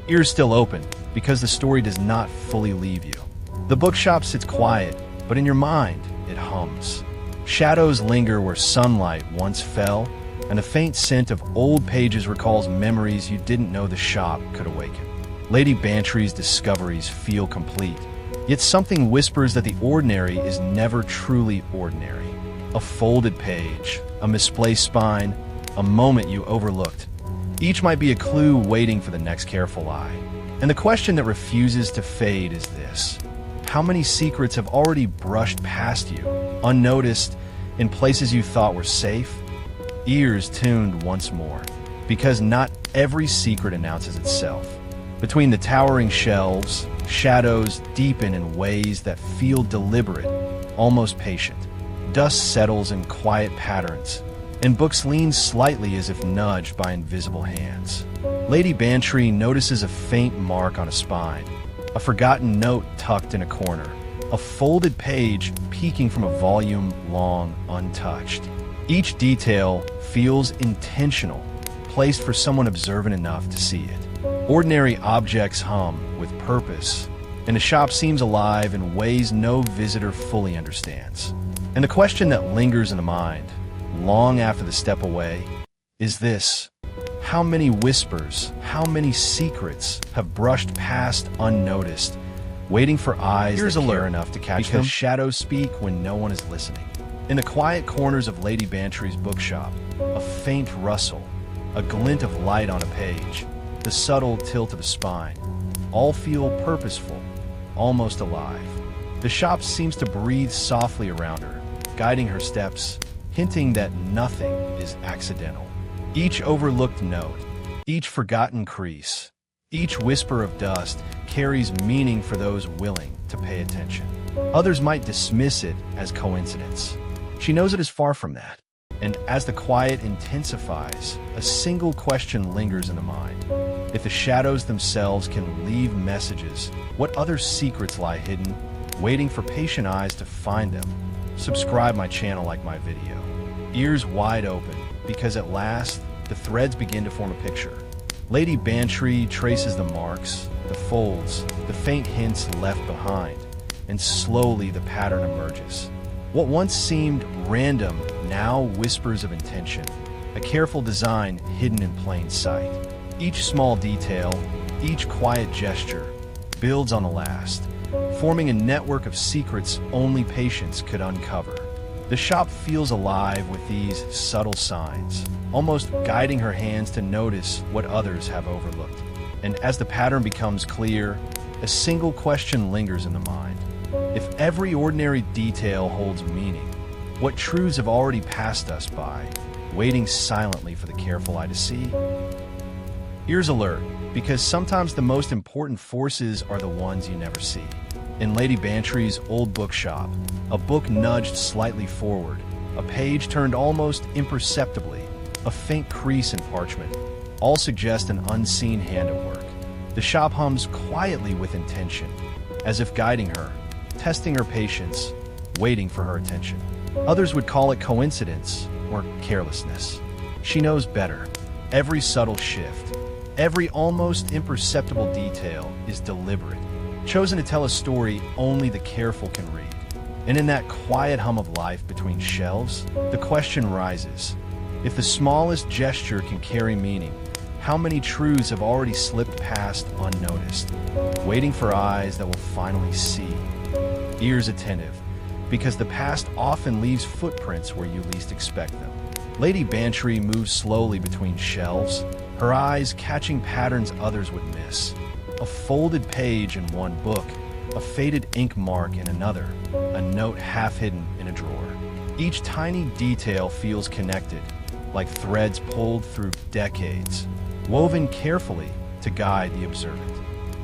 ears still open, because the story does not fully leave you. The bookshop sits quiet, but in your mind, it hums. Shadows linger where sunlight once fell, and a faint scent of old pages recalls memories you didn't know the shop could awaken. Lady Bantry's discoveries feel complete, yet something whispers that the ordinary is never truly ordinary. A folded page, a misplaced spine, a moment you overlooked. Each might be a clue waiting for the next careful eye. And the question that refuses to fade is this: how many secrets have already brushed past you, unnoticed, in places you thought were safe? Ears tuned once more, because not every secret announces itself. Between the towering shelves, shadows deepen in ways that feel deliberate, almost patient. Dust settles in quiet patterns, and books lean slightly as if nudged by invisible hands. Lady Bantry notices a faint mark on a spine, a forgotten note tucked in a corner, a folded page peeking from a volume long untouched. Each detail feels intentional, placed for someone observant enough to see it. Ordinary objects hum with purpose, and the shop seems alive in ways no visitor fully understands. And the question that lingers in the mind, long after the step away, is this: how many whispers, how many secrets have brushed past unnoticed, waiting for eyes that care enough to catch them? Because shadows speak when no one is listening. In the quiet corners of Lady Bantry's bookshop, a faint rustle, a glint of light on a page, the subtle tilt of a spine, all feel purposeful, almost alive. The shop seems to breathe softly around her, guiding her steps, hinting that nothing is accidental. Each overlooked note, each forgotten crease, each whisper of dust carries meaning for those willing to pay attention. Others might dismiss it as coincidence. She knows it is far from that. And as the quiet intensifies, a single question lingers in the mind. If the shadows themselves can leave messages, what other secrets lie hidden, waiting for patient eyes to find them? Subscribe my channel, like my video. Ears wide open, because at last, the threads begin to form a picture. Lady Bantry traces the marks, the folds, the faint hints left behind, and slowly the pattern emerges. What once seemed random now whispers of intention, a careful design hidden in plain sight. Each small detail, each quiet gesture, builds on the last, forming a network of secrets only patience could uncover. The shop feels alive with these subtle signs, almost guiding her hands to notice what others have overlooked. And as the pattern becomes clear, a single question lingers in the mind. If every ordinary detail holds meaning, what truths have already passed us by, waiting silently for the careful eye to see? Ears alert, because sometimes the most important forces are the ones you never see. In Lady Bantry's old bookshop, a book nudged slightly forward, a page turned almost imperceptibly, a faint crease in parchment, all suggest an unseen hand at work. The shop hums quietly with intention, as if guiding her, testing her patience, waiting for her attention. Others would call it coincidence or carelessness. She knows better. Every subtle shift, every almost imperceptible detail is deliberate, chosen to tell a story only the careful can read. And in that quiet hum of life between shelves, the question rises: if the smallest gesture can carry meaning, how many truths have already slipped past unnoticed, waiting for eyes that will finally see? Ears attentive, because the past often leaves footprints where you least expect them. Lady Bantry moves slowly between shelves, her eyes catching patterns others would miss. A folded page in one book, a faded ink mark in another, a note half hidden in a drawer. Each tiny detail feels connected, like threads pulled through decades, woven carefully to guide the observant.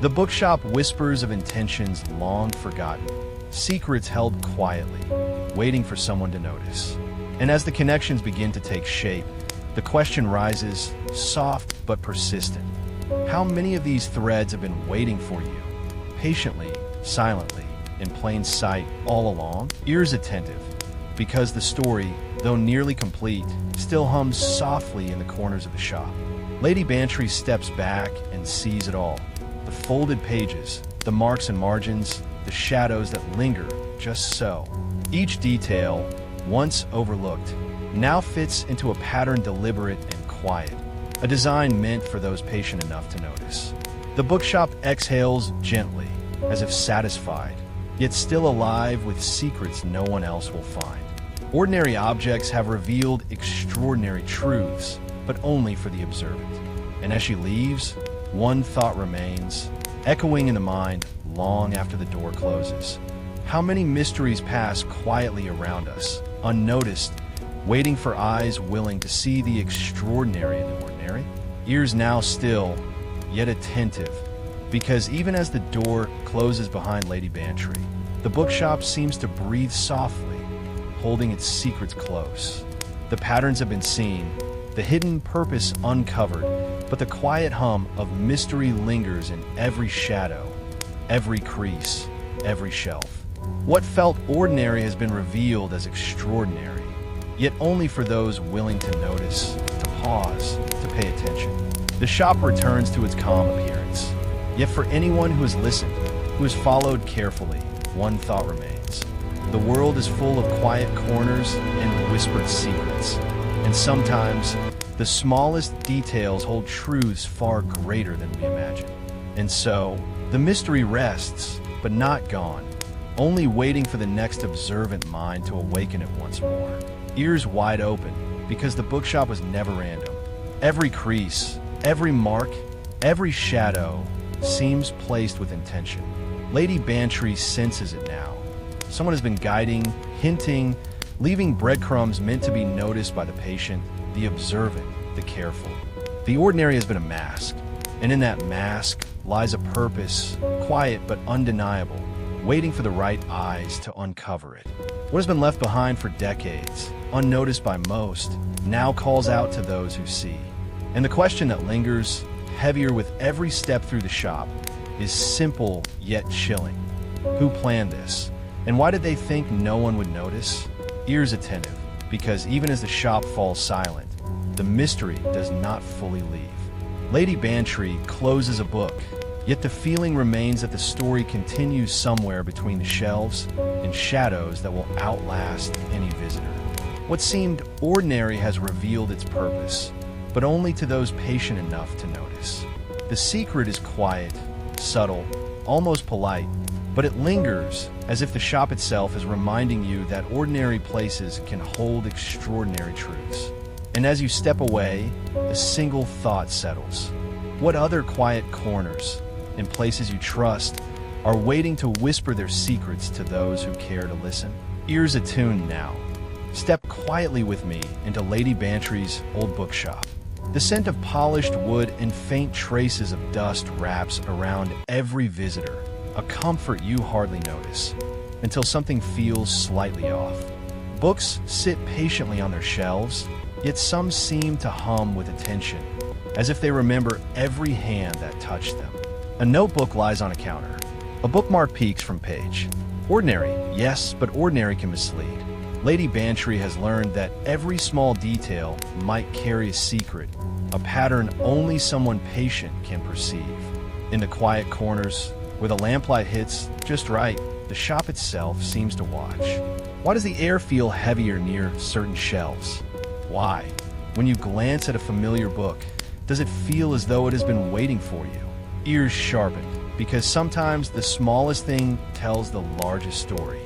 The bookshop whispers of intentions long forgotten, secrets held quietly, waiting for someone to notice. And as the connections begin to take shape, the question rises, soft but persistent. How many of these threads have been waiting for you, patiently, silently, in plain sight all along? Ears attentive, because the story, though nearly complete, still hums softly in the corners of the shop. Lady Bantry steps back and sees it all, the folded pages, the marks and margins, the shadows that linger just so. Each detail, once overlooked, now fits into a pattern deliberate and quiet, a design meant for those patient enough to notice. The bookshop exhales gently, as if satisfied, yet still alive with secrets no one else will find. Ordinary objects have revealed extraordinary truths, but only for the observant. And as she leaves, one thought remains, echoing in the mind long after the door closes. How many mysteries pass quietly around us, unnoticed, waiting for eyes willing to see the extraordinary in the ordinary? Ears now still, yet attentive, because even as the door closes behind Lady Bantry, the bookshop seems to breathe softly, holding its secrets close. The patterns have been seen, the hidden purpose uncovered, but the quiet hum of mystery lingers in every shadow, every crease, every shelf. What felt ordinary has been revealed as extraordinary, yet only for those willing to notice, to pause, to pay attention. The shop returns to its calm appearance, yet for anyone who has listened, who has followed carefully, one thought remains. The world is full of quiet corners and whispered secrets, and sometimes the smallest details hold truths far greater than we imagine. And so, the mystery rests, but not gone, only waiting for the next observant mind to awaken it once more. Ears wide open, because the bookshop was never random. Every crease, every mark, every shadow seems placed with intention. Lady Bantry senses it now. Someone has been guiding, hinting, leaving breadcrumbs meant to be noticed by the patient, the observant, the careful. The ordinary has been a mask, and in that mask lies a purpose, quiet but undeniable, waiting for the right eyes to uncover it. What has been left behind for decades, unnoticed by most, now calls out to those who see. And the question that lingers, heavier with every step through the shop, is simple yet chilling. Who planned this? And why did they think no one would notice? Ears attentive, because even as the shop falls silent, the mystery does not fully leave. Lady Bantry closes a book, yet the feeling remains that the story continues somewhere between the shelves and shadows that will outlast any visitor. What seemed ordinary has revealed its purpose, but only to those patient enough to notice. The secret is quiet, subtle, almost polite, but it lingers as if the shop itself is reminding you that ordinary places can hold extraordinary truths. And as you step away, a single thought settles. What other quiet corners, in places you trust, are waiting to whisper their secrets to those who care to listen? Ears attuned now. Step quietly with me into Lady Bantry's old bookshop. The scent of polished wood and faint traces of dust wraps around every visitor, a comfort you hardly notice, until something feels slightly off. Books sit patiently on their shelves, yet some seem to hum with attention, as if they remember every hand that touched them. A notebook lies on a counter. A bookmark peeks from page. Ordinary, yes, but ordinary can mislead. Lady Bantry has learned that every small detail might carry a secret, a pattern only someone patient can perceive. In the quiet corners, where the lamplight hits just right, the shop itself seems to watch. Why does the air feel heavier near certain shelves? Why, when you glance at a familiar book, does it feel as though it has been waiting for you? Ears sharpened, because sometimes the smallest thing tells the largest story.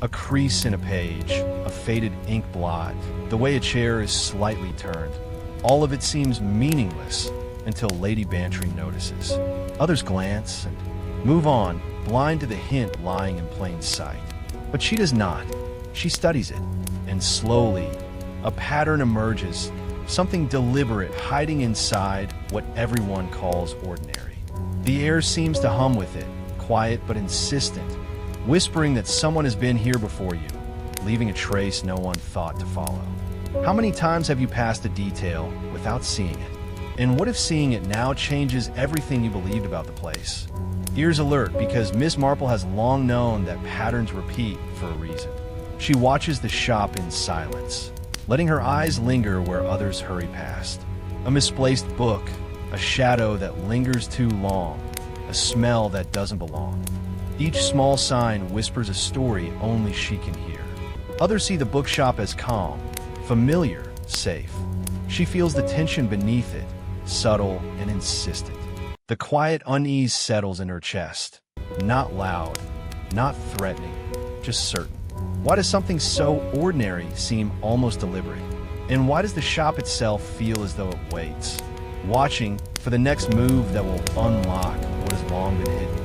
A crease in a page, a faded ink blot, the way a chair is slightly turned. All of it seems meaningless until Lady Bantry notices. Others glance and move on, blind to the hint lying in plain sight. But she does not. She studies it, and slowly, a pattern emerges, something deliberate hiding inside what everyone calls ordinary. The air seems to hum with it, quiet but insistent, whispering that someone has been here before you, leaving a trace no one thought to follow. How many times have you passed a detail without seeing it? And what if seeing it now changes everything you believed about the place? Ears alert, because Miss Marple has long known that patterns repeat for a reason. She watches the shop in silence, letting her eyes linger where others hurry past. A misplaced book, a shadow that lingers too long, a smell that doesn't belong. Each small sign whispers a story only she can hear. Others see the bookshop as calm, familiar, safe. She feels the tension beneath it, subtle and insistent. The quiet unease settles in her chest. Not loud, not threatening, just certain. Why does something so ordinary seem almost deliberate? And why does the shop itself feel as though it waits, watching for the next move that will unlock what has long been hidden?